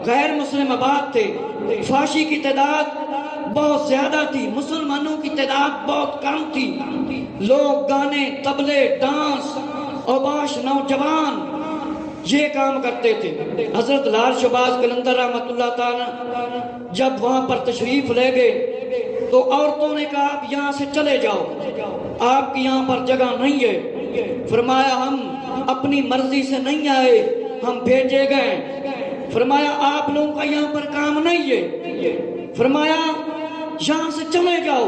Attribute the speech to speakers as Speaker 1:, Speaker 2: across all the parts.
Speaker 1: غیر مسلم آباد تھے، فحاشی کی تعداد بہت زیادہ تھی، مسلمانوں کی تعداد بہت کم تھی۔ لوگ گانے، طبلے، ڈانس، اوباش نوجوان یہ کام کرتے تھے۔ حضرت لال شہباز قلندر رحمۃ اللہ تعالی جب وہاں پر تشریف لے گئے تو عورتوں نے کہا آپ یہاں سے چلے جاؤ، آپ کی یہاں پر جگہ نہیں ہے۔ فرمایا ہم اپنی مرضی سے نہیں آئے، ہم بھیجے گئے۔ فرمایا آپ لوگوں کا یہاں پر کام نہیں ہے، فرمایا یہاں سے چلے جاؤ۔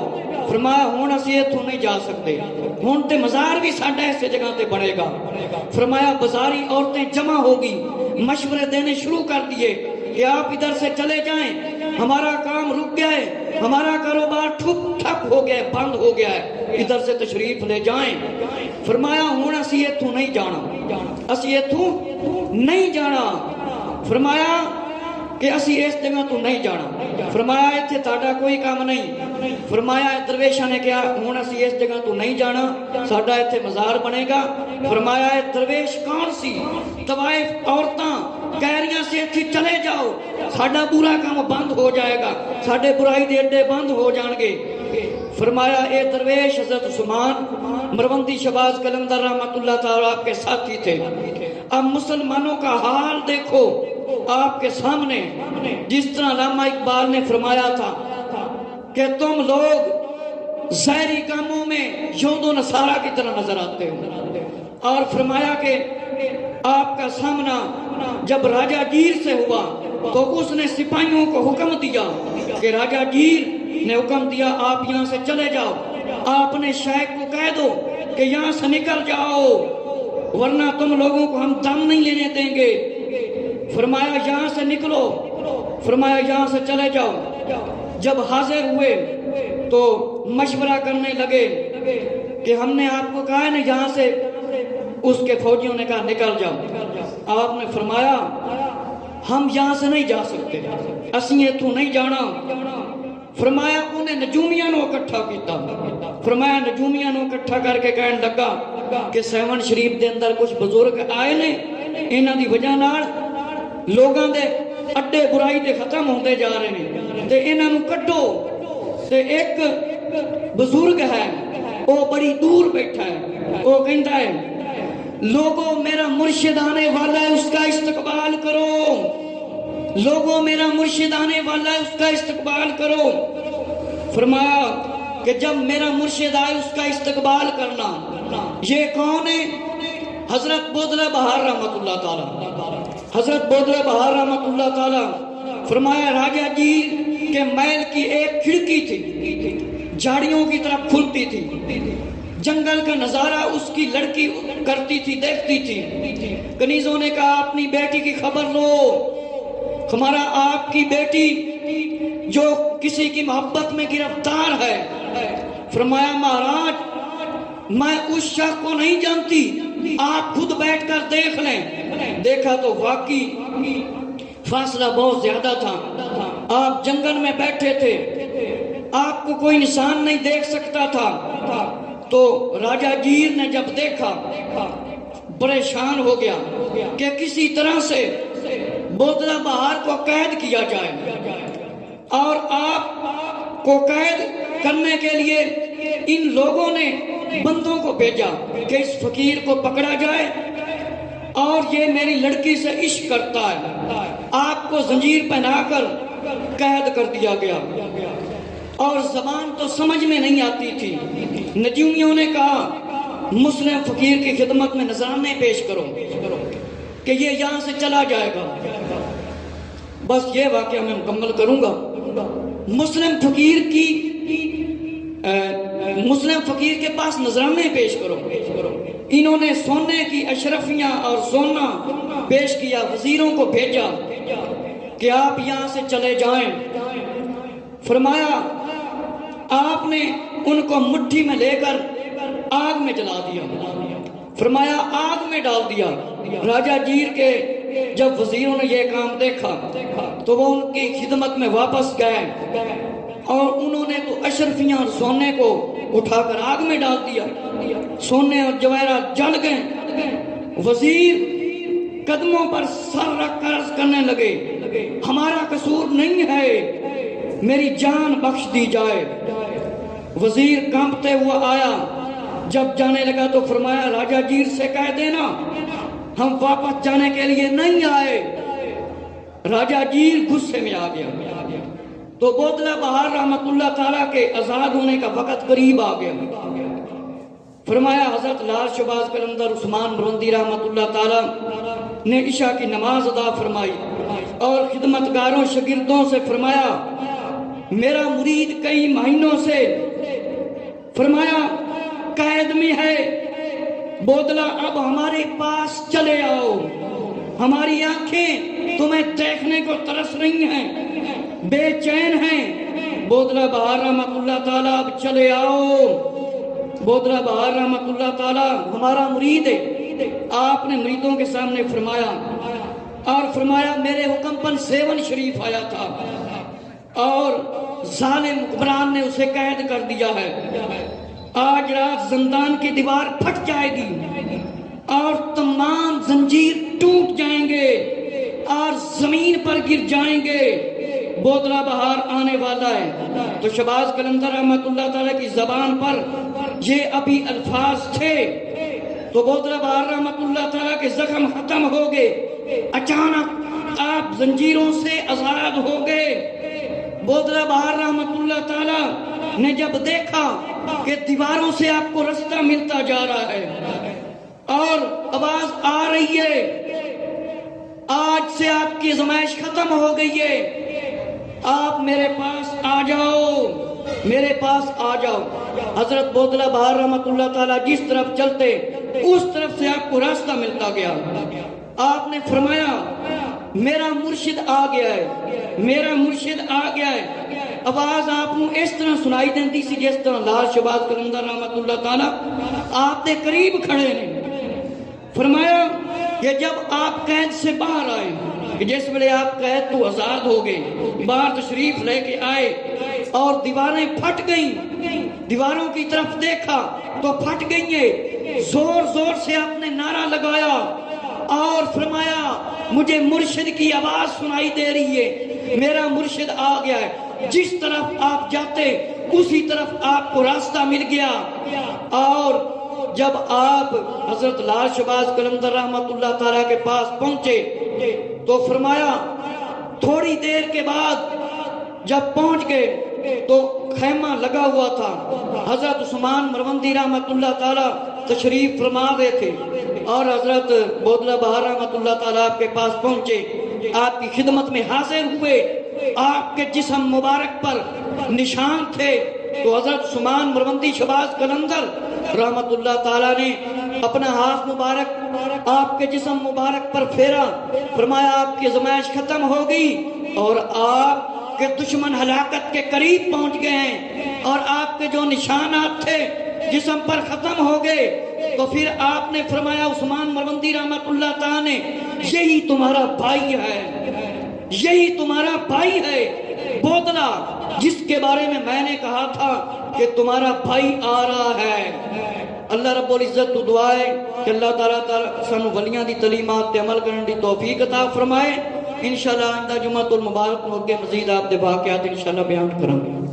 Speaker 1: فرمایا ہون اسی اتھوں نہیں جا سکتے، ہون تے مزار بھی ساڈا ایسے جگہ تے بڑھے گا۔ فرمایا بازاری عورتیں جمع ہوگی، مشورے دینے شروع کر دیے کہ آپ ادھر سے چلے جائیں، ہمارا کام رک گیا ہے، ہمارا کاروبار ٹھپ ہو گیا ہے، بند ہو گیا ہے، ادھر سے تشریف لے جائیں۔ فرمایا ہون اسی اتھوں نہیں جانا، اسی اتھوں نہیں جانا۔ فرمایا کہ اسی اس جگہ تو نہیں جانا۔ فرمایا اتھے تاڑا کوئی کام نہیں۔ فرمایا درویشہ نے کہا ہون اسی اس جگہ تو نہیں جانا، ساڑا اتھے مزار بنے گا۔ فرمایا درویش کون سی؟ طوائف عورتاں کہہ رہی سے اتھی چلے جاؤ، ساڑا برا کام بند ہو جائے گا، ساڑے برائی دے اڈے بند ہو جان گے۔ فرمایا اے درویش حضرت عثمان مروندی شہباز قلندر رحمۃ اللہ تعالیٰ آپ کے ساتھی تھے۔ اب مسلمانوں کا حال دیکھو آپ کے سامنے، جس طرح علامہ اقبال نے فرمایا تھا کہ تم لوگ ظاہری کاموں میں یہود و نصارہ کی طرح نظر آتے ہو، اور فرمایا کہ آپ کا سامنا جب راجہ گیر سے ہوا تو اس نے سپاہیوں کو حکم دیا کہ راجہ گیر نے حکم دیا آپ یہاں سے چلے جاؤ، آپ نے شیخ کو کہہ دو کہ یہاں سے نکل جاؤ ورنہ تم لوگوں کو ہم دم نہیں لینے دیں گے۔ فرمایا یہاں سے نکلو، فرمایا یہاں سے چلے جاؤ۔ جب حاضر ہوئے تو مشورہ کرنے لگے کہ ہم نے آپ کو کہا ہے نا یہاں سے، اس کے فوجیوں نے کہا نکل جاؤ۔ آپ نے فرمایا ہم یہاں سے نہیں جا سکتے، اسی اتھوں نہیں جانا۔ فرمایا انہیں نجومیاں نو اکٹھا کیتا، فرمایا نجومیاں نو اکٹھا کر کے کہنے لگا کہ سیون شریف دے اندر کچھ بزرگ آئے نے، انہاں دی وجہ نال لوگاں دے اڈے برائی دے ختم ہوندے جا رہے ہیں تے انہاں نو کڈو۔ تے ایک بزرگ ہے وہ بڑی دور بیٹھا ہے، وہ کہندا ہے لوگوں میرا مرشد آنے والا ہے اس کا استقبال کرو، لوگوں میرا مرشد آنے والا ہے اس کا استقبال کرو۔ فرمایا کہ جب میرا مرشد آئے اس کا استقبال کرنا۔ یہ کون ہے؟ حضرت بودلہ بہار رحمت اللہ تعالی، حضرت بودلہ بہار رحمت اللہ تعالی۔ فرمایا راجہ گیر کے محل کی ایک کھڑکی تھی، جھاڑیوں کی طرف کھلتی تھی، جنگل کا نظارہ اس کی لڑکی کرتی تھی، دیکھتی تھی۔ کنیزوں نے کہا اپنی بیٹی کی خبر لو، ہمارا آپ کی بیٹی جو کسی کی محبت میں گرفتار ہے۔ فرمایا مہاراج میں اس شخص کو نہیں جانتی، آپ خود بیٹھ کر دیکھ لیں۔ دیکھا تو واقعی فاصلہ بہت زیادہ تھا، آپ جنگل میں بیٹھے تھے، آپ کو کوئی انسان نہیں دیکھ سکتا تھا۔ تو راجہ گیر نے جب دیکھا پریشان ہو گیا کہ کسی طرح سے بودلہ بہار کو قید کیا جائے، اور آپ کو قید کرنے کے لیے ان لوگوں نے بندوں کو بھیجا کہ اس فقیر کو پکڑا جائے اور یہ میری لڑکی سے عشق کرتا ہے۔ آپ کو زنجیر پہنا کر قید کر دیا گیا، اور زبان تو سمجھ میں نہیں آتی تھی۔ نجومیوں نے کہا مسلم فقیر کی خدمت میں نذرانے پیش کرو کہ یہ یہاں سے چلا جائے گا۔ بس یہ واقعہ میں مکمل کروں گا۔ مسلم فقیر کے پاس نذرانے پیش کرو۔ انہوں نے سونے کی اشرفیاں اور سونا پیش کیا، وزیروں کو بھیجا کہ آپ یہاں سے چلے جائیں۔ فرمایا آپ نے ان کو مٹھی میں لے کر آگ میں جلا دیا، فرمایا آگ میں ڈال دیا۔ راجہ گیر کے جب وزیروں نے یہ کام دیکھا تو وہ ان کی خدمت میں واپس گئے، اور انہوں نے تو اشرفیاں اور سونے کو اٹھا کر آگ میں ڈال دیا، سونے اور جواہرات جل گئے۔ وزیر قدموں پر سر رکھ کر عرض کرنے لگے ہمارا قصور نہیں ہے، میری جان بخش دی جائے۔ وزیر کانپتے ہوا آیا، جب جانے لگا تو فرمایا راجہ جیر سے کہہ دینا ہم واپس جانے کے لیے نہیں آئے۔ راجہ جیر غصے میں آ گیا تو بودلہ بہار رحمت اللہ تعالیٰ کے آزاد ہونے کا وقت قریب آ گیا۔ فرمایا حضرت لال شہباز قلندر عثمان مروندی رحمت اللہ تعالیٰ نے عشاء کی نماز ادا فرمائی اور خدمتگاروں شاگردوں سے فرمایا میرا مرید کئی مہینوں سے فرمایا قید میں ہے، بودلہ اب ہمارے پاس چلے آؤ، ہماری آنکھیں تمہیں دیکھنے کو ترس رہی ہیں، بے چین ہیں۔ بودلہ بہار رحمت اللہ تعالیٰ اب چلے آؤ۔ بودلہ بہار رحمت اللہ تعالیٰ ہمارا مرید ہے، آپ نے مریدوں کے سامنے فرمایا اور فرمایا میرے حکم پر سیون شریف آیا تھا اور ظالم حکمران نے اسے قید کر دیا ہے، آج رات زندان کی دیوار پھٹ جائے گی اور تمام زنجیر ٹوٹ جائیں گے اور زمین پر گر جائیں گے، بودلہ بہار آنے والا ہے۔ تو شہباز قلندر رحمت اللہ تعالیٰ کی زبان پر یہ ابھی الفاظ تھے تو بودلہ بہار رحمت اللہ تعالیٰ کے زخم ختم ہو گئے، اچانک آپ زنجیروں سے آزاد ہو گئے۔ بودلہ بہار رحمت اللہ تعالیٰ نے جب دیکھا کہ دیواروں سے آپ کو رستہ ملتا جا رہا ہے اور آواز آ رہی ہے آج سے آپ کی آزمائش ختم ہو گئی ہے، آپ میرے پاس آ جاؤ، میرے پاس آ جاؤ۔ حضرت بودلہ بہار رحمت اللہ تعالیٰ جس طرف چلتے اس طرف سے آپ کو راستہ ملتا گیا۔ آپ نے فرمایا میرا مرشد آ گیا ہے، میرا مرشد آ گیا ہے۔ آواز آپ کو اس طرح سنائی دیتی سی جس طرح لال شہباز قلندر رحمت اللہ تعالیٰ آپ دے قریب کھڑے نے۔ فرمایا کہ جب آپ قید سے باہر آئے کہ جس ویلے آپ قید تو آزاد ہو گئے، باہر تشریف لے کے آئے اور دیواریں پھٹ گئیں، دیواروں کی طرف دیکھا تو پھٹ گئی ہیں، زور زور سے آپ نے نعرہ لگایا اور فرمایا مجھے مرشد کی آواز سنائی دے رہی ہے، میرا مرشد آ گیا ہے، جس طرف آپ جاتے اسی طرف آپ کو راستہ مل گیا۔ اور جب آپ حضرت لال شہباز قلندر رحمت اللہ تعالیٰ کے پاس پہنچے تو فرمایا تھوڑی دیر کے بعد جب پہنچ گئے تو خیمہ لگا ہوا تھا، حضرت عثمان مروندی رحمت اللہ تعالیٰ تشریف فرما رہے تھے اور حضرت بودلہ بہار رحمت اللہ تعالیٰ آپ کے پاس پہنچے، آپ کی خدمت میں حاضر ہوئے، آپ کے جسم مبارک پر نشان تھے تو حضرت عثمان مروندی شہباز قلندر رحمت اللہ تعالیٰ نے اپنا ہاتھ مبارک آپ کے جسم مبارک پر پھیرا، فرمایا آپ کی آزمائش ختم ہو گئی اور آپ کہ دشمن ہلاکت کے قریب پہنچ گئے ہیں اور آپ کے جو نشانات تھے جسم پر ختم ہو گئے۔ تو پھر آپ نے فرمایا عثمان مروندی رحمت اللہ تعالیٰ نے یہی تمہارا بھائی ہے، یہی تمہارا بھائی ہے بودلہ جس کے بارے میں نے کہا تھا کہ تمہارا بھائی آ رہا ہے۔ اللہ رب العزت تو دعا ہے کہ اللہ تعالیٰ سانو ولیاں دی تعلیمات تے عمل کرنے دی توفیق عطا فرمائے۔ انشاءاللہ آئندہ جمعۃ المبارک میں مزید آپ دے واقعات انشاءاللہ بیان کریں گے۔